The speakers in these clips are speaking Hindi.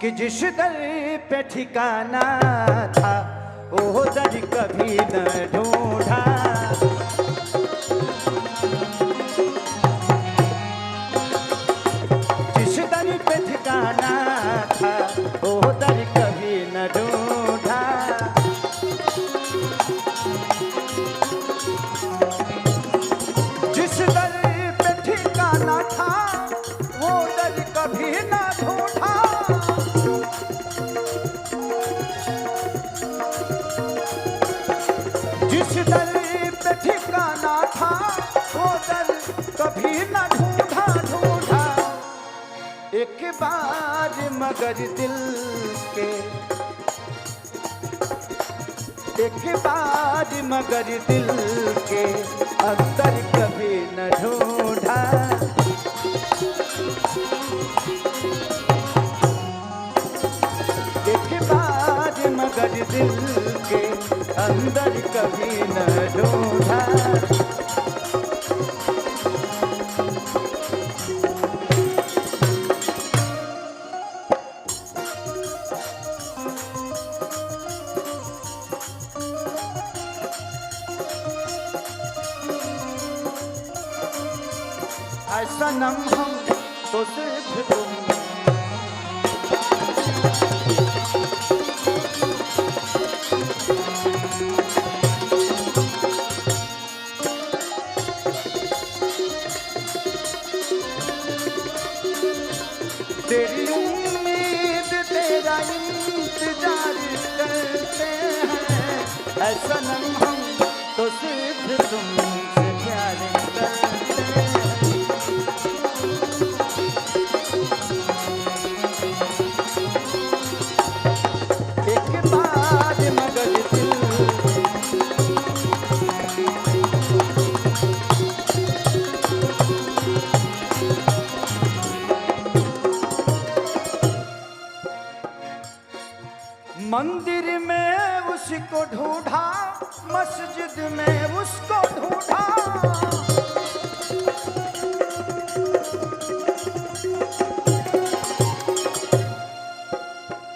कि जिस दर पे ठिकाना था वो दर कभी न ढूंढा। जिस दर पे ठिकाना था वो दर कभी न ढूंढा। जिस दर पे ठिकाना था वो दर कभी न ढूंढा। जिस दर पे ठिकाना था वो दर कभी न ढूंढा ढूंढा। एक बार मगर दिल के, एक बार मगर दिल के अंदर कभी न ढूंढा। एक बार मगर दिल के अंदर कभी न ढूंढा। सनम हम तो सिर्फ तुम, तेरी उम्मीद तेरा इंतजार करते हैं। ऐ सनम हम तो सिर्फ तुमसे प्यार करते हैं। मंदिर में उसको ढूंढा, मस्जिद में उसको ढूंढा।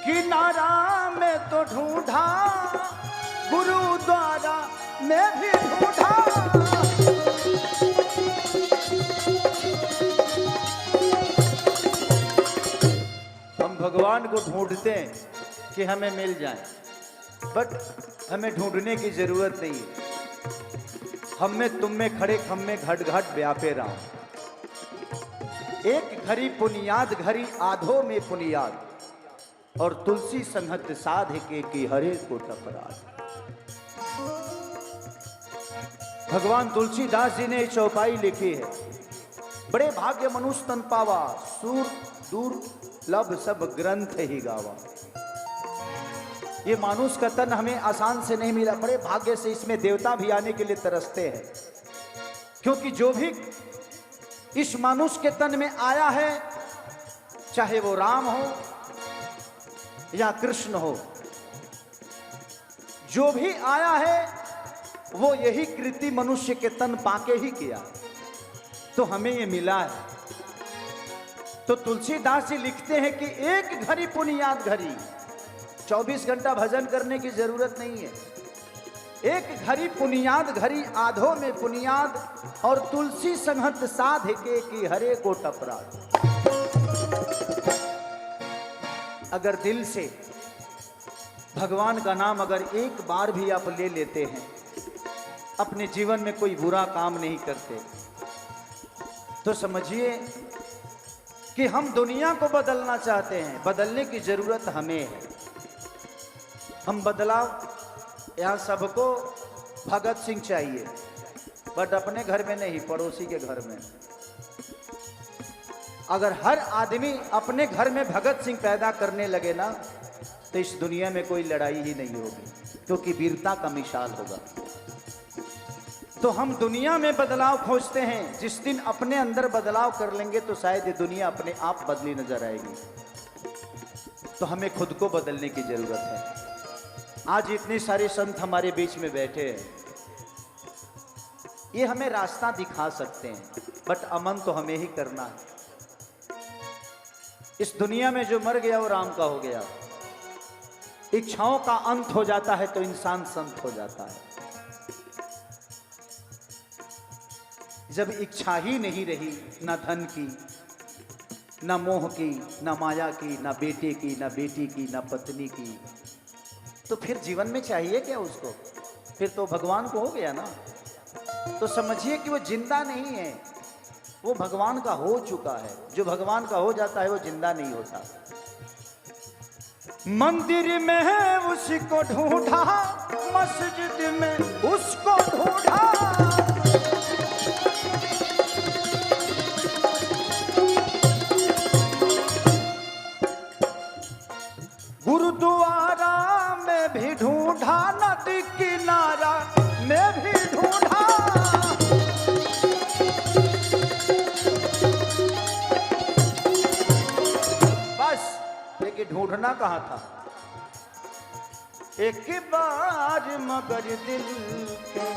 किनारा में तो ढूंढा, गुरुद्वारा में भी ढूंढा। हम भगवान को ढूंढते हैं कि हमें मिल जाए, बट हमें ढूंढने की जरूरत नहीं है। हम में तुम में खड़े खम में घट घट व्यापे राम। एक घड़ी पुनियाद घड़ी आधो में पुनियाद, और तुलसी संहत साध के की हरे को टपराध। भगवान तुलसीदास जी ने चौपाई लिखी है, बड़े भाग्य मनुष्य तन पावा, सूर दूर लब सब ग्रंथ ही गावा। ये मानुष का तन हमें आसान से नहीं मिला, बड़े भाग्य से इसमें देवता भी आने के लिए तरसते हैं। क्योंकि जो भी इस मानुष के तन में आया है, चाहे वो राम हो या कृष्ण हो, जो भी आया है वो यही कृति मनुष्य के तन पाके ही किया, तो हमें ये मिला है। तो तुलसीदास जी लिखते हैं कि एक घड़ी पुनियाद घड़ी, 24 घंटा भजन करने की जरूरत नहीं है। एक घड़ी पुनियाद घड़ी आधो में पुनियाद, और तुलसी संहत साध के की हरे को टपराध। अगर दिल से भगवान का नाम अगर एक बार भी आप ले लेते हैं, अपने जीवन में कोई बुरा काम नहीं करते, तो समझिए कि हम दुनिया को बदलना चाहते हैं। बदलने की जरूरत हमें है। हम बदलाव, यहाँ सबको भगत सिंह चाहिए, बट अपने घर में नहीं, पड़ोसी के घर में। अगर हर आदमी अपने घर में भगत सिंह पैदा करने लगे ना, तो इस दुनिया में कोई लड़ाई ही नहीं होगी, क्योंकि वीरता का मिसाल होगा। तो हम दुनिया में बदलाव खोजते हैं। जिस दिन अपने अंदर बदलाव कर लेंगे तो शायद ये दुनिया अपने आप बदली नजर आएगी। तो हमें खुद को बदलने की जरूरत है। आज इतने सारे संत हमारे बीच में बैठे हैं, ये हमें रास्ता दिखा सकते हैं, बट अमन तो हमें ही करना है। इस दुनिया में जो मर गया वो राम का हो गया। इच्छाओं का अंत हो जाता है तो इंसान संत हो जाता है। जब इच्छा ही नहीं रही, ना धन की, ना मोह की, ना माया की, ना बेटे की, ना बेटी की, ना पत्नी की, तो फिर जीवन में चाहिए क्या उसको? फिर तो भगवान को हो गया ना। तो समझिए कि वो जिंदा नहीं है, वो भगवान का हो चुका है। जो भगवान का हो जाता है वो जिंदा नहीं होता। मंदिर में है उसको ढूंढा, मस्जिद में उसको ढूंढा, गुरुद्वारा में भी ढूंढा, नदी किनारा में भी ढूंढा, बस लेकिन ढूंढना कहाँ था? एक बार मगर दिल के,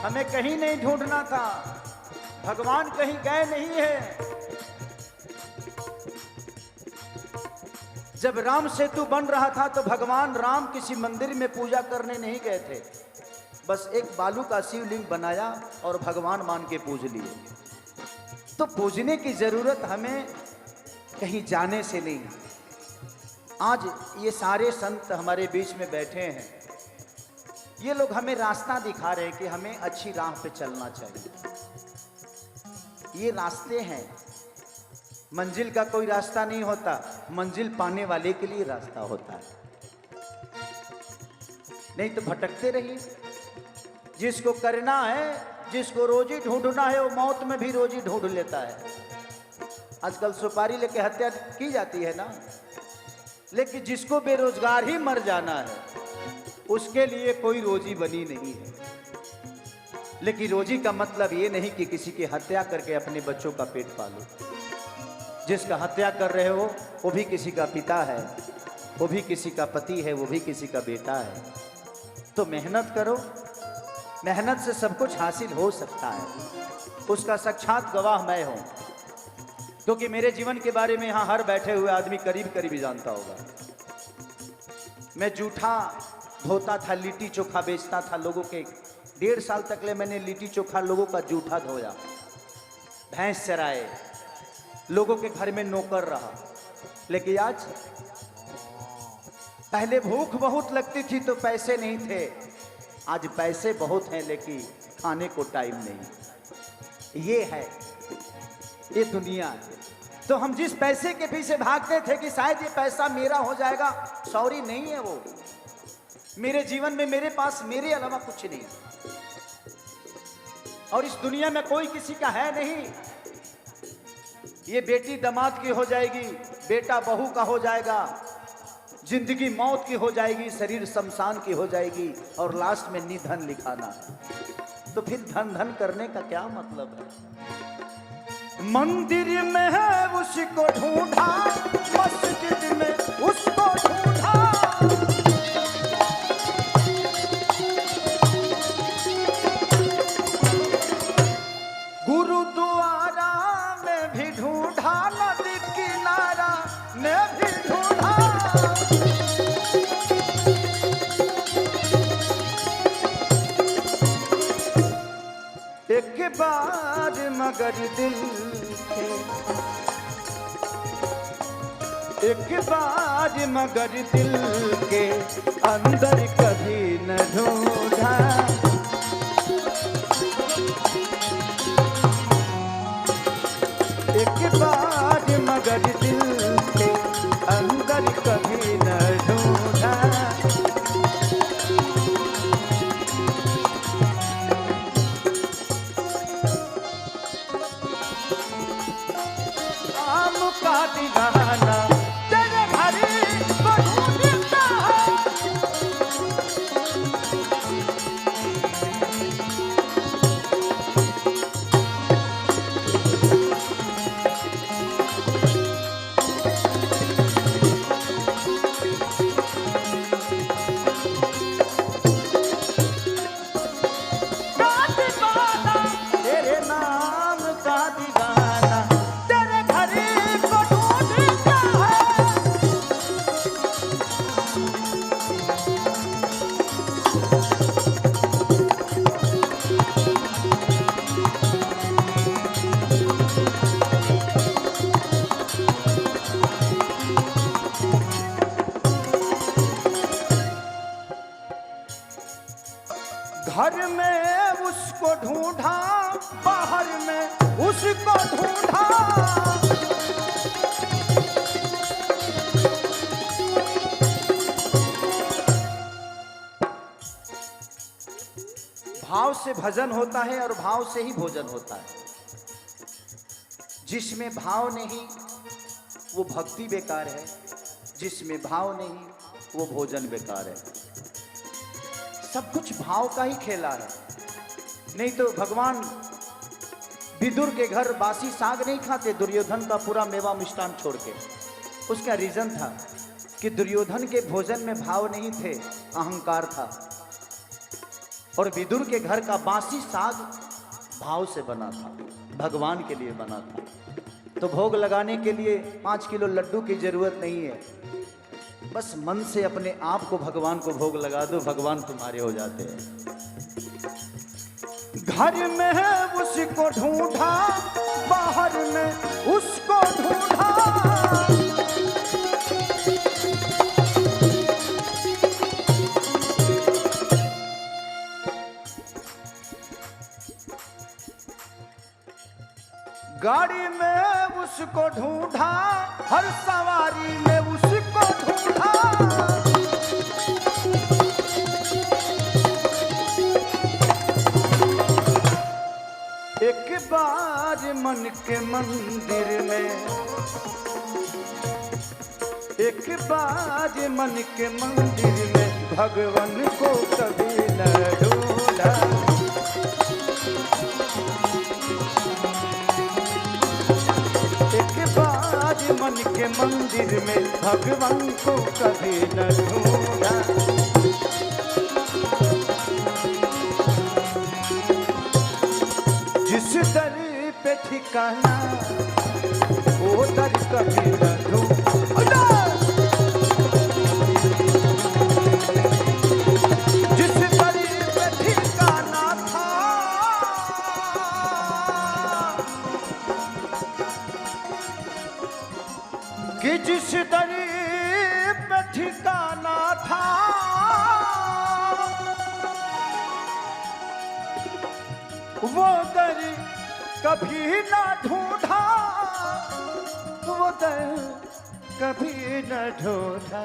हमें कहीं नहीं ढूंढना था, भगवान कहीं गए नहीं है। जब राम सेतु बन रहा था तो भगवान राम किसी मंदिर में पूजा करने नहीं गए थे, बस एक बालू का शिवलिंग बनाया और भगवान मान के पूज लिए। तो पूजने की जरूरत हमें कहीं जाने से नहीं। आज ये सारे संत हमारे बीच में बैठे हैं, ये लोग हमें रास्ता दिखा रहे हैं कि हमें अच्छी राह पे चलना चाहिए। ये रास्ते हैं, मंजिल का कोई रास्ता नहीं होता, मंजिल पाने वाले के लिए रास्ता होता है। नहीं तो भटकते रहिए। जिसको करना है, जिसको रोजी ढूंढना है, वो मौत में भी रोजी ढूंढ लेता है। आजकल सुपारी लेके हत्या की जाती है ना, लेकिन जिसको बेरोजगार ही मर जाना है उसके लिए कोई रोजी बनी नहीं है। लेकिन रोजी का मतलब ये नहीं कि किसी की हत्या करके अपने बच्चों का पेट पालो। जिसका हत्या कर रहे हो वो भी किसी का पिता है, वो भी किसी का पति है, वो भी किसी का बेटा है। तो मेहनत करो, मेहनत से सब कुछ हासिल हो सकता है। उसका साक्षात गवाह मैं हूं, क्योंकि मेरे जीवन के बारे में यहाँ हर बैठे हुए आदमी करीब करीब जानता होगा। मैं जूठा धोता था, लिट्टी चोखा बेचता था लोगों के। 1.5 साल तक ले मैंने लिट्टी चोखा लोगों का जूठा धोया, भैंस चराए, लोगों के घर में नौकर रहा। लेकिन आज, पहले भूख बहुत लगती थी तो पैसे नहीं थे, आज पैसे बहुत हैं लेकिन खाने को टाइम नहीं। ये है, ये दुनिया है। तो हम जिस पैसे के पीछे भागते थे कि शायद ये पैसा मेरा हो जाएगा, सॉरी, नहीं है वो। मेरे जीवन में मेरे पास मेरे अलावा कुछ नहीं, और इस दुनिया में कोई किसी का है नहीं। ये बेटी दामाद की हो जाएगी, बेटा बहू का हो जाएगा, जिंदगी मौत की हो जाएगी, शरीर शमशान की हो जाएगी, और लास्ट में निधन लिखाना। तो फिर धन धन करने का क्या मतलब है? मंदिर में है उसको ढूंढा, मस्जिद में उसको ढूंढा, गुरुद्वारा में भी ढूंढा, नदी किनारा में भी ढूंढा, एक बार मगर दिल के, एक बार मगर दिल के अंदर कभी न ढूंढा, एक बार मगर दिल के अंदर कभी न ढूंढा। आम का दीवाना तेरे घर को ढूंढता है, तेरे नाम का दीवाना भजन होता है और भाव से ही भोजन होता है। जिसमें भाव नहीं वो भक्ति बेकार है, जिसमें भाव नहीं वो भोजन बेकार है। सब कुछ भाव का ही खेला है। नहीं तो भगवान विदुर के घर बासी साग नहीं खाते दुर्योधन का पूरा मेवा मिष्ठान छोड़ के। उसका रीजन था कि दुर्योधन के भोजन में भाव नहीं थे, अहंकार था। और विदुर के घर का बासी साग भाव से बना था, भगवान के लिए बना था। तो भोग लगाने के लिए 5 किलो लड्डू की जरूरत नहीं है, बस मन से अपने आप को भगवान को भोग लगा दो, भगवान तुम्हारे हो जाते हैं। घर में है उसको ढूंढा, बाहर में उसको ढूंढा, गाड़ी में उसको ढूंढा, हर सवारी में उसको ढूंढा। एक बार मन के मंदिर में, एक बार मन के मंदिर में भगवान को कभी न ढूंढा। एक बार मन के मंदिर में भगवान को कभी न ढूंढा। जिस दर पे ठिकाना वो दर कभी न ढूंढा। जिस दर पे ठिकाना था कि जिस दर पे ठिकाना था वो दर कभी ना ढूंढा, वो दर कभी न ढूंढा।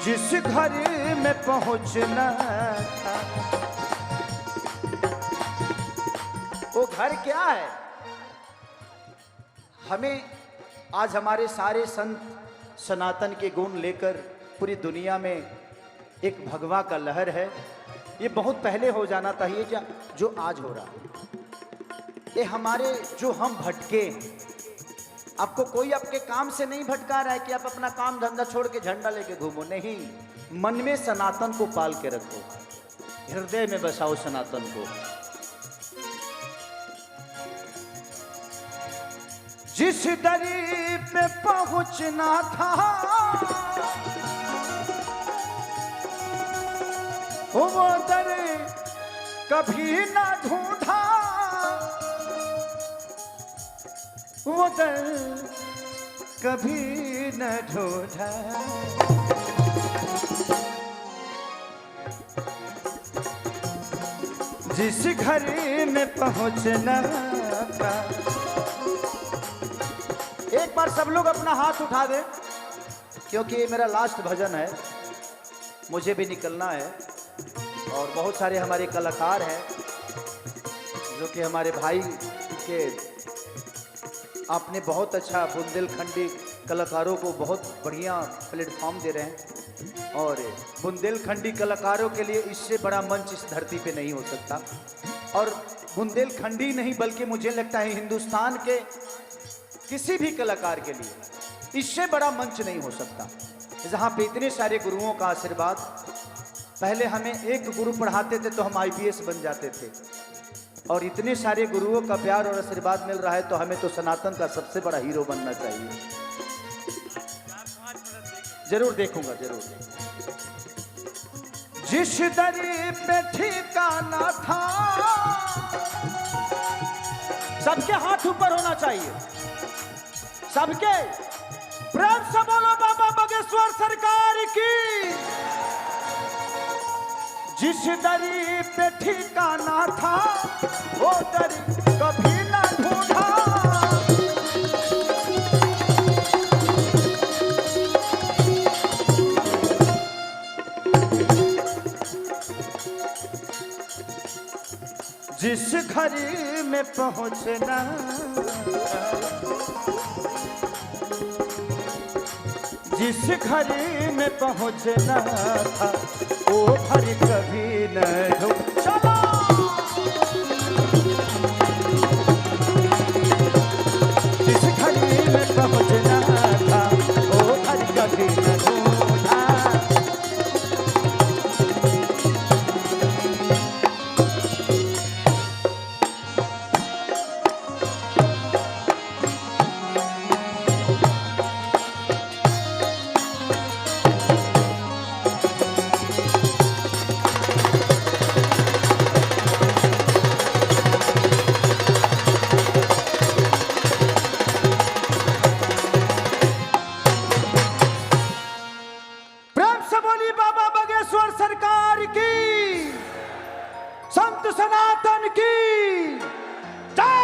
जिस घर में पहुंचना था वो घर क्या है? हमें आज हमारे सारे संत सनातन के गुण लेकर पूरी दुनिया में एक भगवा का लहर है। ये बहुत पहले हो जाना चाहिए जो आज हो रहा है। ये हमारे जो हम भटके, आपको कोई आपके काम से नहीं भटका रहा है कि आप अपना काम धंधा छोड़ के झंडा लेके घूमो, नहीं। मन में सनातन को पाल के रखो, हृदय में बसाओ सनातन को। जिस दरी पे पहुंचना था वो दर कभी ना ढूंढा, वो दर कभी न ढूंढा। जिस घर में पहुंचना था। एक बार सब लोग अपना हाथ उठा दें, क्योंकि ये मेरा लास्ट भजन है, मुझे भी निकलना है। और बहुत सारे हमारे कलाकार हैं जो कि हमारे भाई के, आपने बहुत अच्छा बुंदेलखंडी कलाकारों को बहुत बढ़िया प्लेटफॉर्म दे रहे हैं। और बुंदेलखंडी कलाकारों के लिए इससे बड़ा मंच इस धरती पे नहीं हो सकता। और बुंदेलखंडी नहीं बल्कि मुझे लगता है हिंदुस्तान के किसी भी कलाकार के लिए इससे बड़ा मंच नहीं हो सकता, जहाँ पे इतने सारे गुरुओं का आशीर्वाद। पहले हमें एक गुरु पढ़ाते थे तो हम IPS बन जाते थे, और इतने सारे गुरुओं का प्यार और आशीर्वाद मिल रहा है तो हमें तो सनातन का सबसे बड़ा हीरो बनना चाहिए। जरूर देखूंगा, जरूर। जिस दरी पे ठिकाना था, सबके हाथ ऊपर होना चाहिए, सबके। प्रेम से बोलो बाबा बागेश्वर सरकार की। जिस दरी पे ठिकाना था वो दरी कभी ना ढूंढा। घर में पहुंचना जिस घर में पहुंचना था वो घर कभी न चलो जिस घर में पहुंचना था वो घर कभी न ढूंढा। सरकार की, संत सनातन की जय।